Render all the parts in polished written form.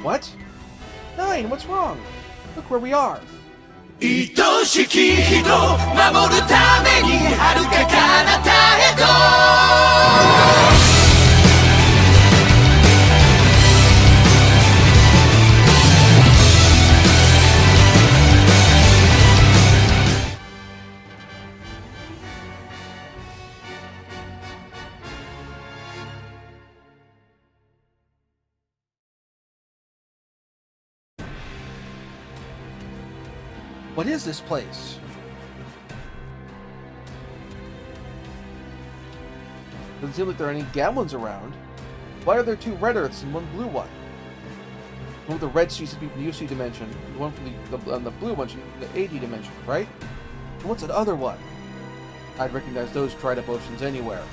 What? 9, what's wrong? Look where we are. 愛しき人守るために遥か彼方へと What is this place? Doesn't seem like there are any Gamlins around. Why are there 2 red Earths and 1 blue one? One with the red seems to be from the UC dimension, and one from the blue one should be from the AD dimension, right? And what's that other one? I'd recognize those dried up oceans anywhere.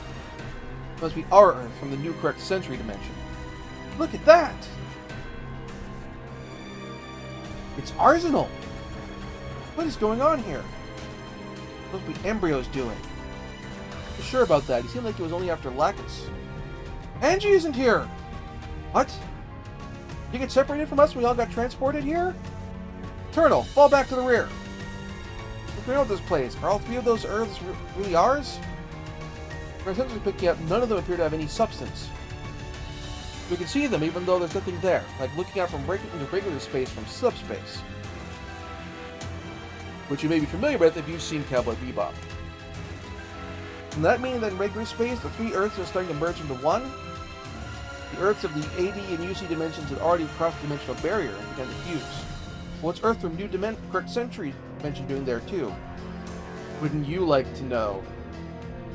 It must be our Earth from the new correct century dimension. Look at that! It's Arsenal! What is going on here? What must be Embryo's doing? I'm sure about that. He seemed like he was only after Lacus. Angie isn't here! What? You get separated from us when we all got transported here? Eternal, fall back to the rear. What's going on with this place? Are all 3 of those Earths really ours? From our sensors picking up, none of them appear to have any substance. We can see them even though there's nothing there, like looking out from regular space from subspace. Which you may be familiar with if you've seen Cowboy Bebop. Does that mean that in regular space, the 3 Earths are starting to merge into one? The Earths of the AD and UC dimensions had already crossed the dimensional barrier and began to fuse. What's Earth from new correct century dimension doing there too? Wouldn't you like to know?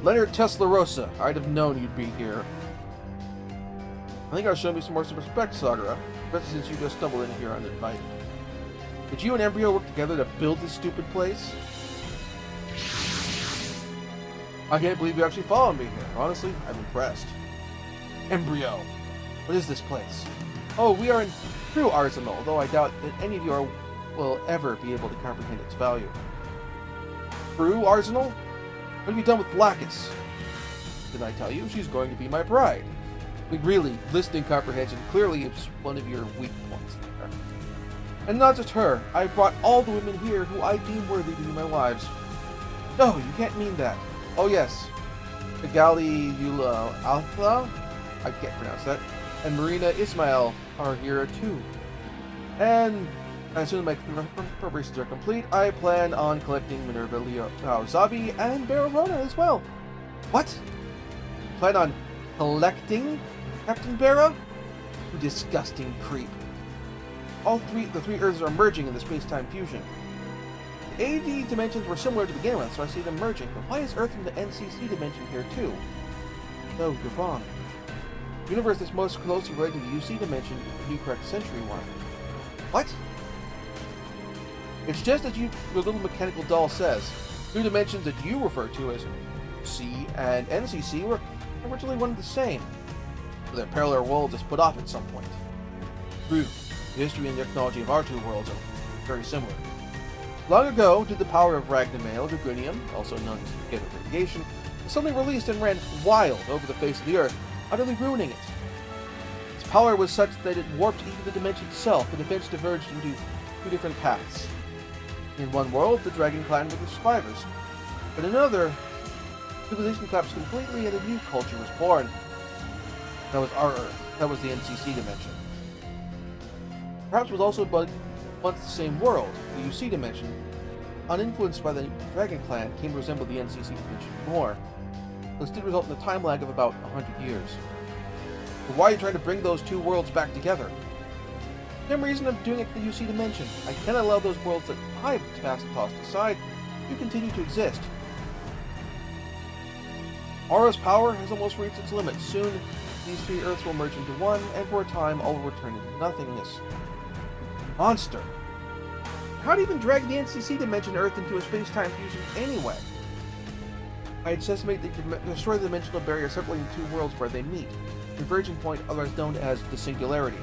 Leonard Tesla Rosa, I'd have known you'd be here. I think I'll show me some more respect, Sagara, especially since you just stumbled in here uninvited. Did you and Embryo work together to build this stupid place? I can't believe you actually followed me here. Honestly, I'm impressed. Embryo, what is this place? Oh, we are in true Arsenal, though I doubt that any of you will ever be able to comprehend its value. True Arsenal? What have you done with Lacus? Didn't I tell you? She's going to be my bride. I mean, really, listening comprehension clearly is one of your weak points there. And not just her, I brought all the women here who I deem worthy to be my wives. No, you can't mean that. Oh yes, the Gali Yula Alpha, I can't pronounce that, and Marina Ismail are here too. And as soon as my preparations are complete, I plan on collecting Minerva Leo Zabi and Bararona as well. What? Plan on collecting Captain Barra? You disgusting creep. The 3 Earths are merging in the space-time fusion. The AD dimensions were similar to begin with, so I see them merging, but why is Earth in the NCC dimension here too? No, you're wrong. The universe that's most closely related to the UC dimension is the new correct century one. What? It's just as your little mechanical doll says. 2 dimensions that you refer to as C and NCC were originally one and the same, but their parallel worlds is put off at some point. True. The history and the technology of our 2 worlds are very similar. Long ago, due to the power of Ragnamail, Dragunium, also known as the Gate of Radiation, was suddenly released and ran wild over the face of the Earth, utterly ruining it. Its power was such that it warped even the dimension itself, and events diverged into 2 different paths. In one world, the Dragon Clan were the survivors, but in another, civilization collapsed completely and a new culture was born. That was our Earth. That was the NCC dimension. Perhaps it was also once the same world, the UC dimension, uninfluenced by the Dragon Clan, came to resemble the NCC dimension more. This did result in a time lag of about 100 years. But why are you trying to bring those 2 worlds back together? Same reason I'm doing it for the UC dimension. I cannot allow those worlds that I've tossed aside to continue to exist. Aura's power has almost reached its limit. Soon, these 3 Earths will merge into one, and for a time, all will return into nothingness. Monster! How'd even drag the NCC dimension Earth into a space-time fusion anyway? I'd estimate they could destroy the dimensional barrier separating 2 worlds where they meet, the converging point otherwise known as the Singularity.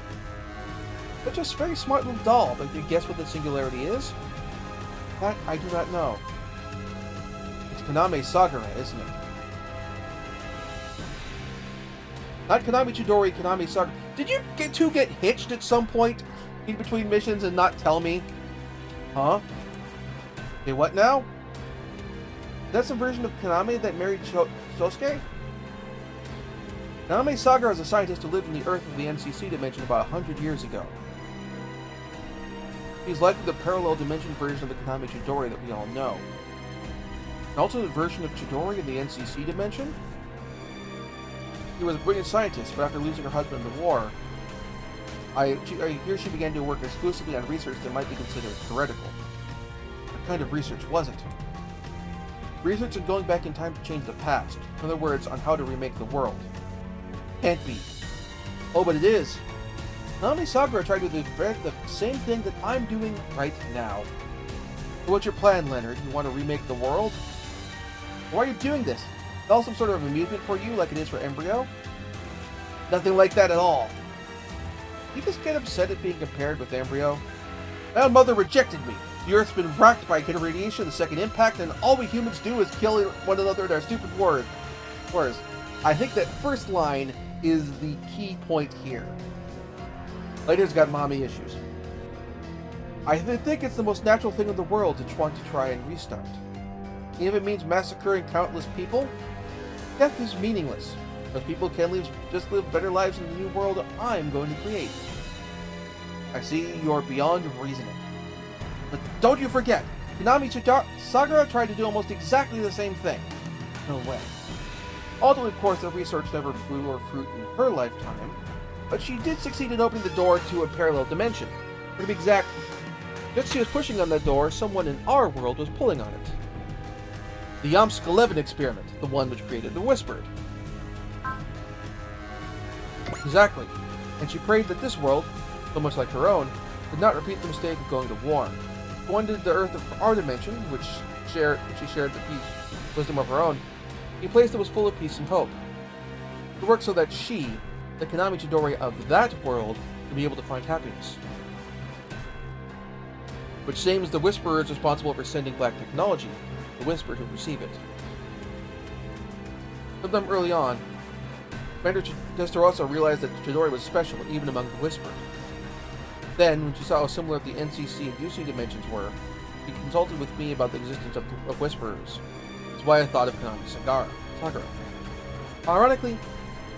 But just a very smart little doll, but can you guess what the Singularity is? That I do not know. It's Kaname Sagara, isn't it? Not Kaname Chidori, Kaname Sagara. Did you get hitched at some point in between missions and not tell me? Huh? Okay, what now? That's some version of Kaname that married Sosuke? Kaname Sagara is a scientist who lived in the Earth of the NCC dimension about 100 years ago. He's likely the parallel dimension version of the Kaname Chidori that we all know. An alternate version of Chidori in the NCC dimension? He was a brilliant scientist, but after losing her husband in the war, I hear she began to work exclusively on research that might be considered heretical. What kind of research was it? Research on going back in time to change the past. In other words, on how to remake the world. Can't be. Oh, but it is. Naomi Sagara tried to do the same thing that I'm doing right now. So what's your plan, Leonard? You want to remake the world? Why are you doing this? Is all some sort of amusement for you, like it is for Embryo? Nothing like that at all. You just get upset at being compared with Embryo? My own mother rejected me. The Earth's been racked by radiation, the second impact, and all we humans do is kill one another in our stupid wars. I think that first line is the key point here. Later's got mommy issues. I think it's the most natural thing in the world to want to try and restart. Even if it means massacring countless people, death is meaningless. Those people can just live better lives in the new world I'm going to create. I see you're beyond reasoning. But don't you forget, Kaname Sagara tried to do almost exactly the same thing. No way. Although, of course, the research never grew or fruit in her lifetime, but she did succeed in opening the door to a parallel dimension. To be exact, just as she was pushing on that door, someone in our world was pulling on it. The Yomsk-11 experiment, the one which created the Whispered. Exactly. And she prayed that this world, so much like her own, did not repeat the mistake of going to war. She wanted the Earth of our dimension, which she shared the wisdom of her own, a place that was full of peace and hope. To work so that she, the Kaname Chidori of that world, could be able to find happiness. Which same as the Whisperer is responsible for sending black technology, the Whispered who receive it. Sometime early on, Commander Testarossa realized that Chidori was special, even among the Whispered. Then, when she saw how similar the NCC and UC dimensions were, she consulted with me about the existence of Whisperers. That's why I thought of Kaname Sagara. Ironically,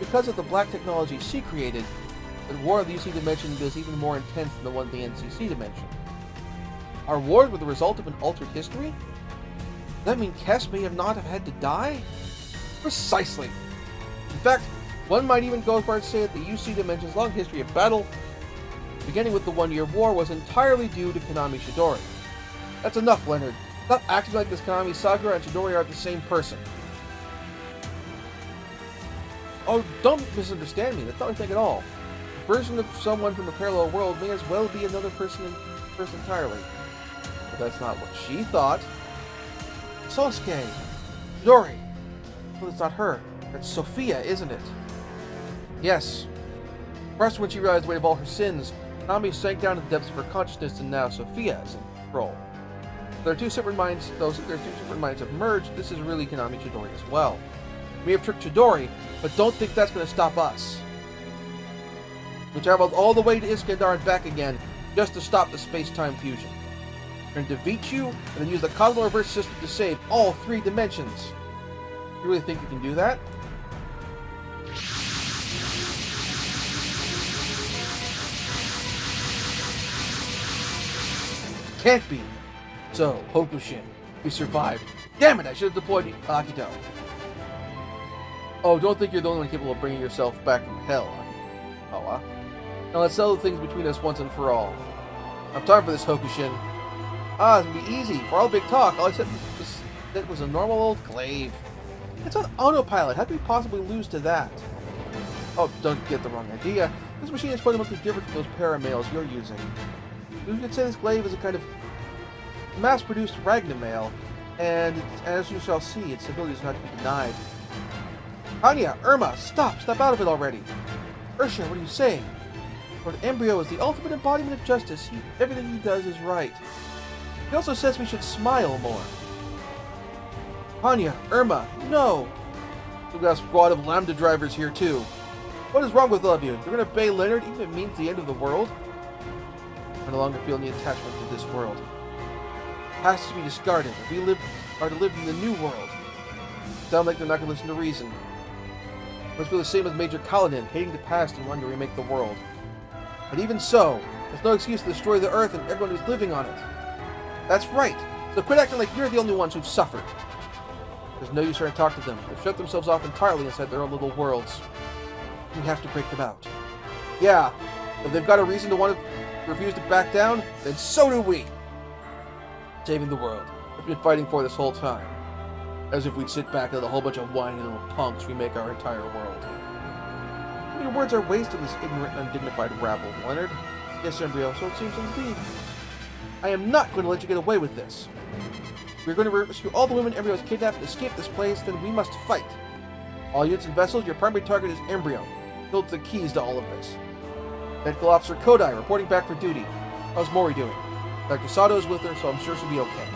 because of the black technology she created, the war of the UC dimension was even more intense than the one in the NCC dimension. Our wars were the result of an altered history? Does that mean Kess may not have had to die? Precisely. In fact, one might even go as far as to say that the UC dimension's long history of battle, beginning with the One-Year War, was entirely due to Kaname Chidori. That's enough, Leonard. Stop acting like this Kaname Sagara and Chidori are the same person. Oh, don't misunderstand me. That's not what I think at all. The version of someone from a parallel world may as well be another person entirely. But that's not what she thought. Sosuke! Chidori! Well, it's not her. That's Sophia, isn't it? Yes. First, when she realized the weight of all her sins, Kaname sank down to the depths of her consciousness, and now Sophia is in control. There are two separate minds. There's two separate minds have merged. This is really Kaname Chidori as well. We have tricked Chidori, but don't think that's going to stop us. We traveled all the way to Iskandar and back again just to stop the space-time fusion. We're going to defeat you and then use the Cosmo Reverse system to save all three dimensions. You really think you can do that? Can't be. So, Hokushin, we survived. Damn it, I should have deployed Akito. Oh, don't think you're the only one capable of bringing yourself back from hell, Akito. Oh, Now let's settle things between us once and for all. I have time for this, Hokushin. It's gonna be easy. For all big talk, all I said that was a normal old glaive. It's on autopilot. How could we possibly lose to that? Oh, don't get the wrong idea. This machine is fundamentally different from those paramails you're using. We could say this glaive is a kind of mass-produced Ragnamail, and as you shall see, its ability is not to be denied. Anya, Irma, stop out of it already. Ursha, what are you saying? Lord Embryo is the ultimate embodiment of justice. Everything he does is right. He also says we should smile more. Anya, Irma, no! We've got a squad of Lambda drivers here too. What is wrong with all of you? You're going to obey Leonard even if it means the end of the world? I no longer feel any attachment to this world. It has to be discarded if we are to live in the new world. Sound like they're not going to listen to reason. I must feel the same as Major Kaladin, hating the past and wanting to remake the world. But even so, there's no excuse to destroy the Earth and everyone who's living on it. That's right. So quit acting like you're the only ones who've suffered. There's no use trying to talk to them. They've shut themselves off entirely inside their own little worlds. We have to break them out. Yeah, if they've got a reason to want to refuse to back down, then so do we. Saving the world. We've been fighting for this whole time. As if we'd sit back and let a whole bunch of whiny little punks remake our entire world. Your words are wasted, this ignorant and undignified rabble, Leonard. Yes, Embryo, so it seems indeed. I am not going to let you get away with this. If we're going to rescue all the women Embryo has kidnapped and escape this place, then we must fight. All units and vessels, your primary target is Embryo. Holds the keys to all of this. Medical Officer Kodai reporting back for duty. How's Mori doing? Dr. Sato is with her, so I'm sure she'll be okay.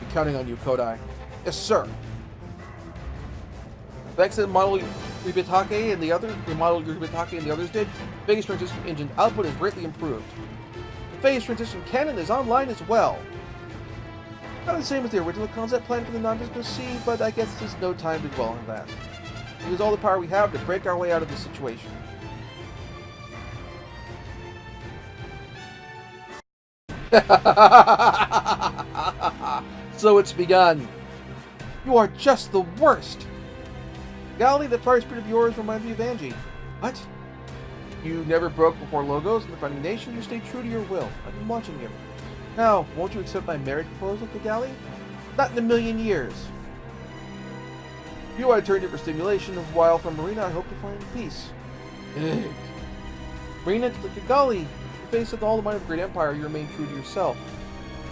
We're counting on you, Kodai. Yes, sir. Thanks to the model Yubitake and the others did, phase transition engine output is greatly improved. The phase transition cannon is online as well. Not the same as the original concept plan for the non-disco sea, but I guess there's no time to dwell on that. We use all the power we have to break our way out of this situation. So it's begun. You are just the worst. Golly, that fire spirit of yours reminds me of Angie. What? You never broke before logos in the Fighting Nation. You stayed true to your will. I've been watching you. Now, won't you accept my marriage proposal, Kigali? Not in a million years. If you want to turn to for stimulation, while from Marina, I hope to find peace. Ugh. Marina, Kigali, in the face of all the might of the great empire, you remain true to yourself.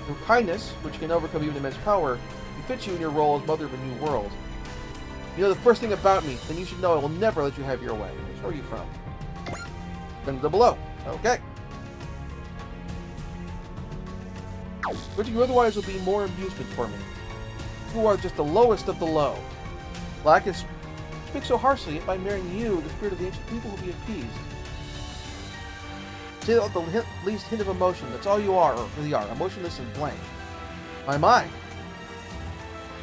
Your kindness, which can overcome even immense power, befits you in your role as mother of a new world. You know the first thing about me, then you should know I will never let you have your way. Where are you from? Then the below. Okay. But you otherwise will be more amusement for me. You are just the lowest of the low. Lacus speaks so harshly, yet by marrying you, the spirit of the ancient people will be appeased. Say that with the least hint of emotion. That's all you are, or really are, emotionless and blank. My.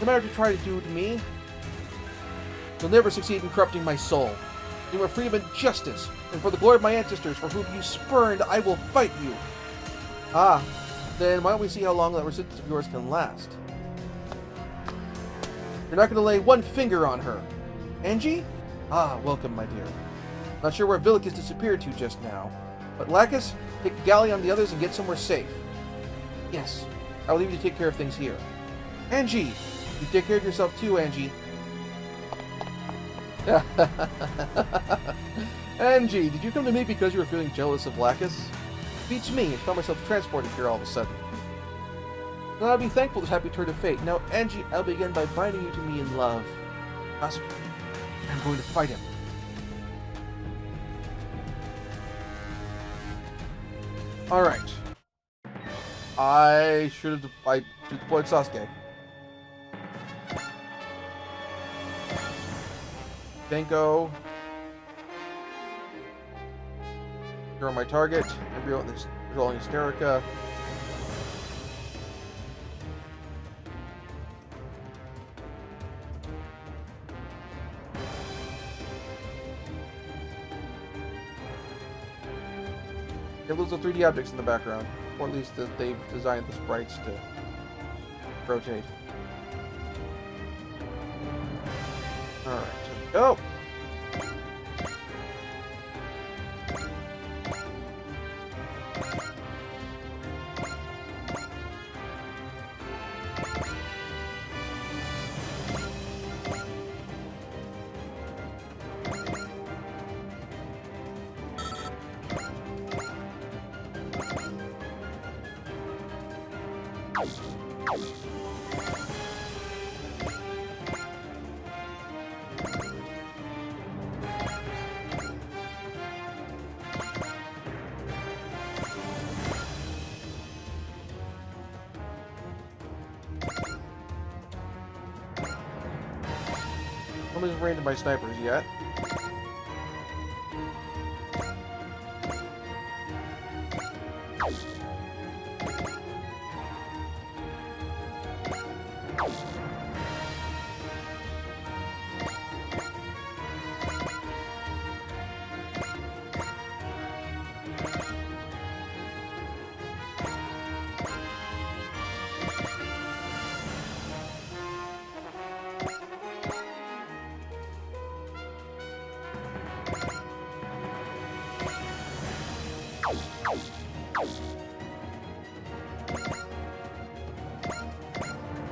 No matter what you try to do to me, you'll never succeed in corrupting my soul. You are freedom and justice, and for the glory of my ancestors, for whom you spurned, I will fight you. Ah, then why don't we see how long that resistance of yours can last? You're not going to lay one finger on her. Angie? Ah, welcome, my dear. Not sure where Villic has disappeared to just now, but Lacus, take the galley on the others and get somewhere safe. Yes, I will leave you to take care of things here. Angie! You take care of yourself too, Angie. Angie, did you come to me because you were feeling jealous of Lacus? Beats me, I found myself transported here all of a sudden. Then I'll be thankful for this happy turn of fate. Now, Angie, I'll begin by binding you to me in love. Oscar, I'm going to fight him. Alright. I should have deployed Sasuke. Denko. You're on my target. Embryo controlling Hysterica. It looks like 3D objects in the background, or at least that they've designed the sprites to rotate. Alright, let's go! Nobody's ran to my snipers yet.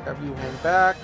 Have you hand back.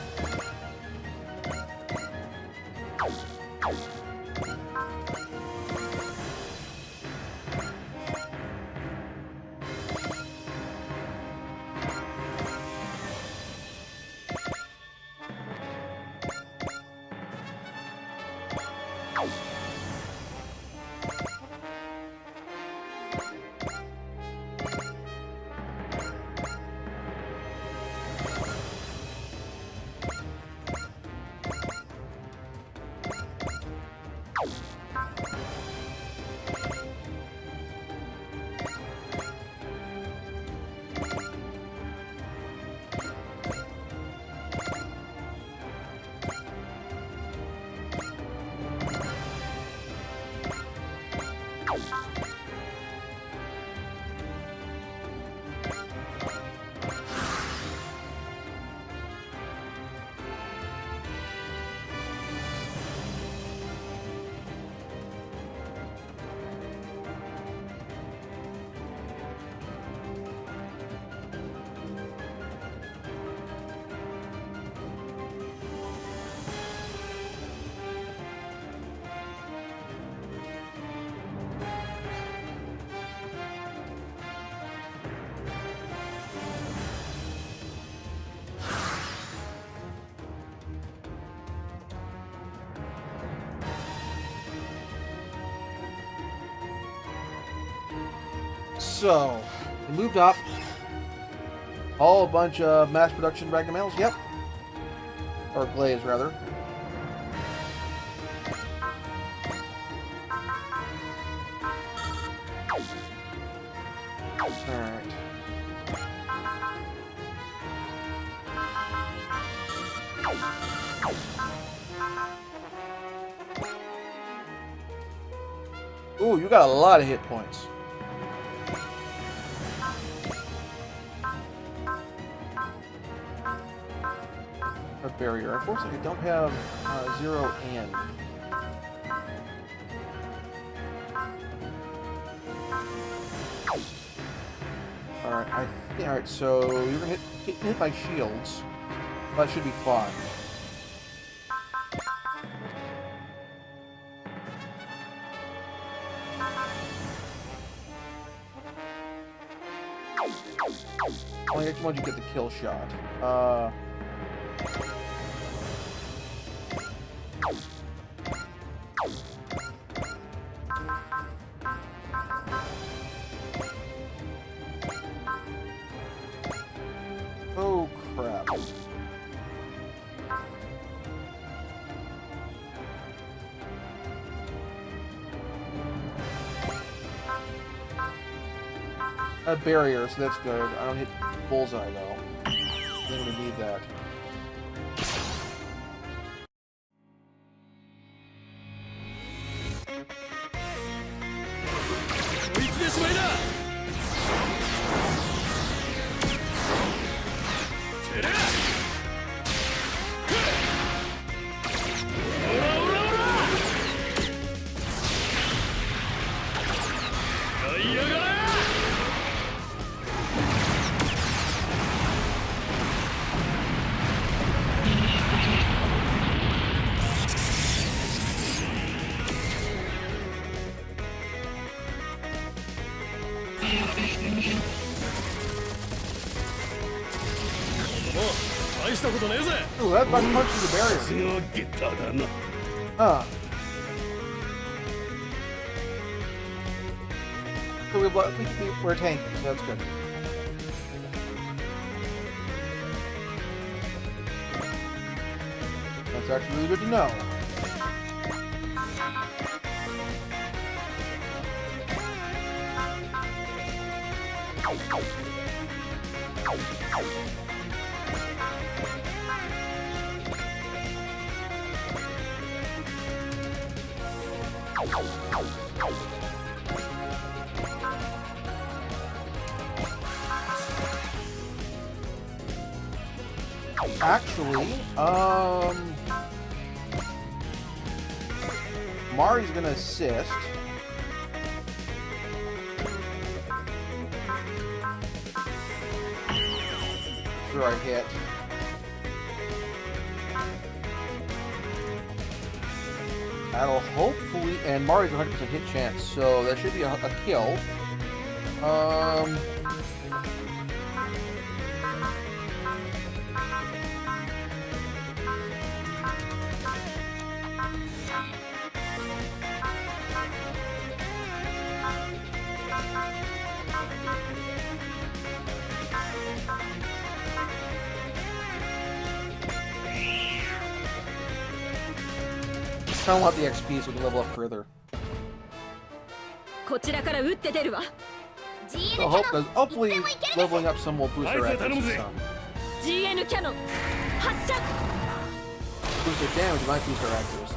So, we moved up. All a bunch of mass production Ragnamales, yep. Or Glaives, rather. Alright. Ooh, you got a lot of hit points. A barrier. Unfortunately, I don't have zero and. Alright, alright, so you're gonna get hit by shields. That should be fine. Only once you get the kill shot. Oh crap. A barrier, so that's good. I don't hit bullseye though. I'm gonna need that. Ooh, that button punches the barrier. Huh. So we're tanking, so that's good. That's actually really good to know. Actually, Mari's gonna assist. Sure, I hit. That'll hopefully, and Mari's 100% hit chance, so that should be a kill. I don't want the XP so we can level up further. So hopefully leveling up some will boost our accuracy some. Boost our damage might boost our accuracy.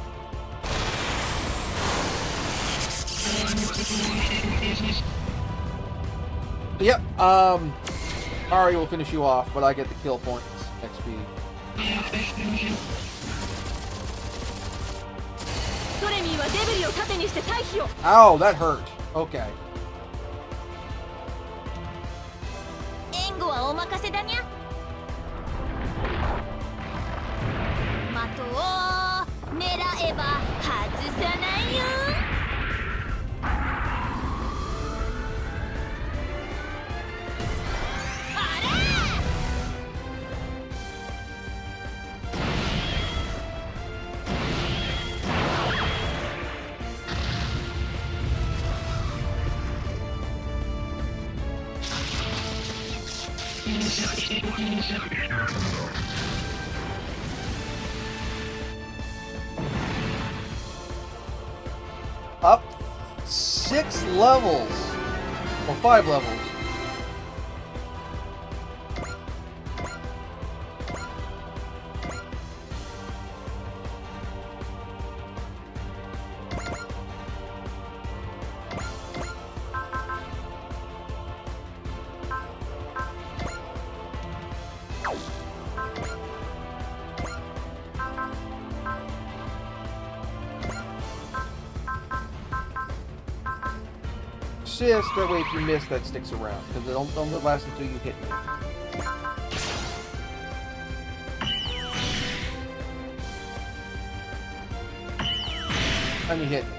Yep, Ari will finish you off, but I get the kill points XP. Ow, that hurt. Okay. Up 6 levels. Or 5 levels. Assist, that way if you miss, that sticks around, because it don't last until you hit me. And you hit me.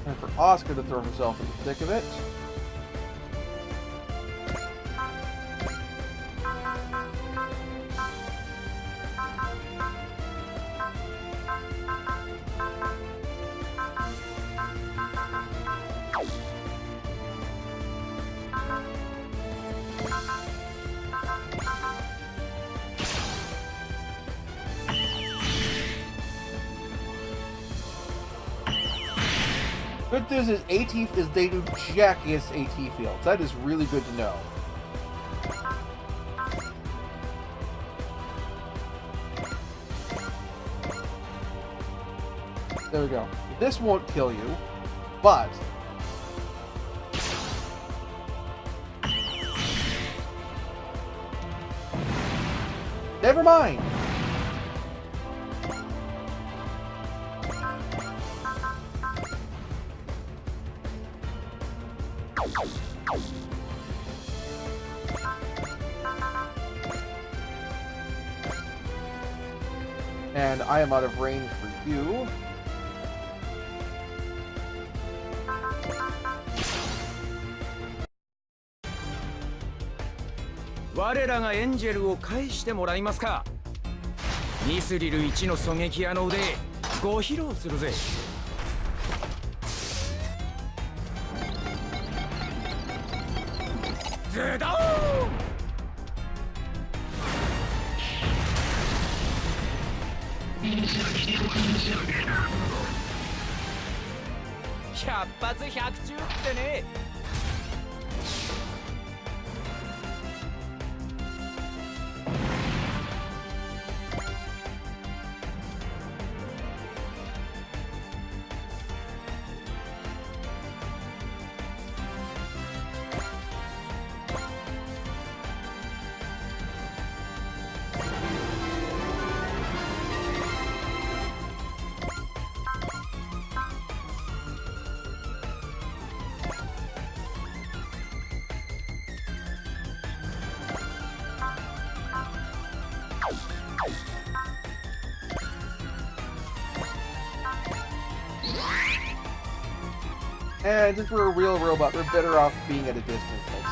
And for Oscar to throw himself in the thick of it. Good news is AT is they do jack against AT fields. That is really good to know. There we go. This won't kill you, but never mind. And I am out of range for you.我らがエンジェルを返してもらいますか。ミスリル1の狙撃屋の腕ご披露するぜ。ズドーン。百発百中ってね。And since we're a real robot, we're better off being at a distance, I'd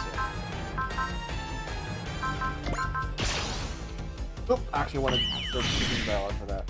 say. Oop, actually I want to start speaking dialogue for that.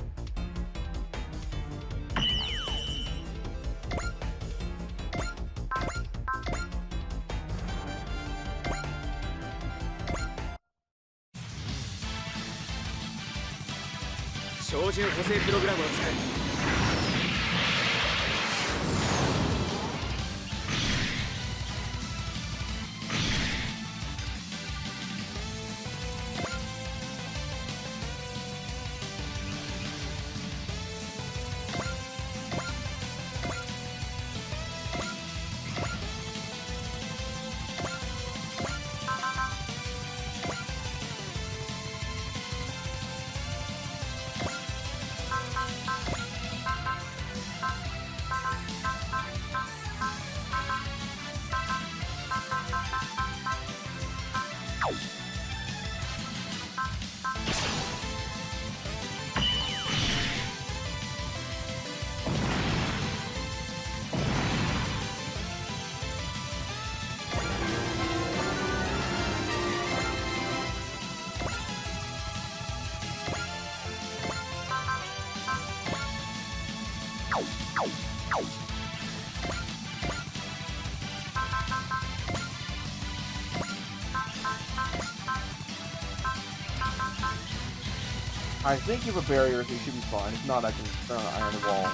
I think you have a barrier, so you should be fine. If not, I can turn on an iron wall.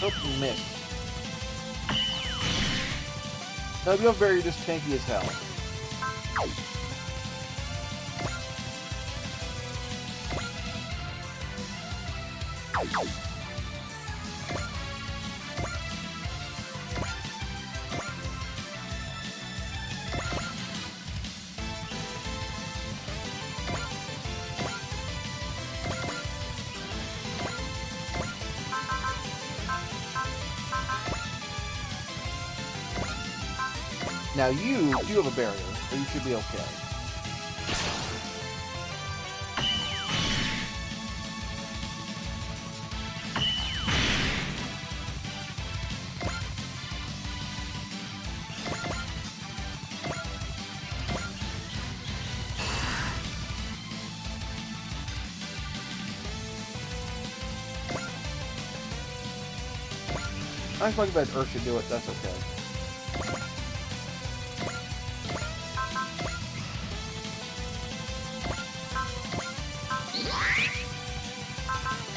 Oh, missed. No, if you have a barrier, you're just tanky as hell. Now you have a barrier, so you should be okay. I thought that Earth should do it, that's okay.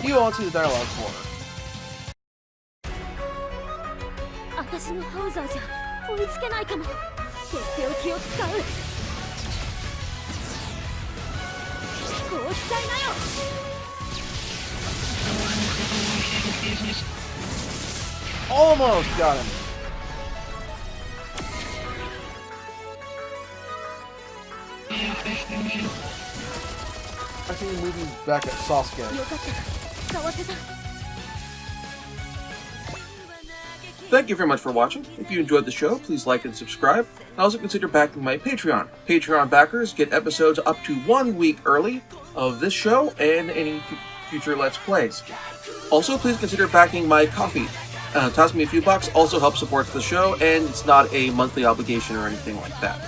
You won't see the dialogue for her. 私のハウザーじゃ追いつけないかも。とっておきを使う。こうしちゃいなよ。Almost got him. Actually, moving back at Sasuke. よかった使わせた Thank you very much for watching. If you enjoyed the show, please like and subscribe. And also consider backing my Patreon. Patreon backers get episodes up to 1 week early of this show and any future Let's Plays. Also, please consider backing my Ko-fi. Toss me a few bucks also helps support the show, and it's not a monthly obligation or anything like that.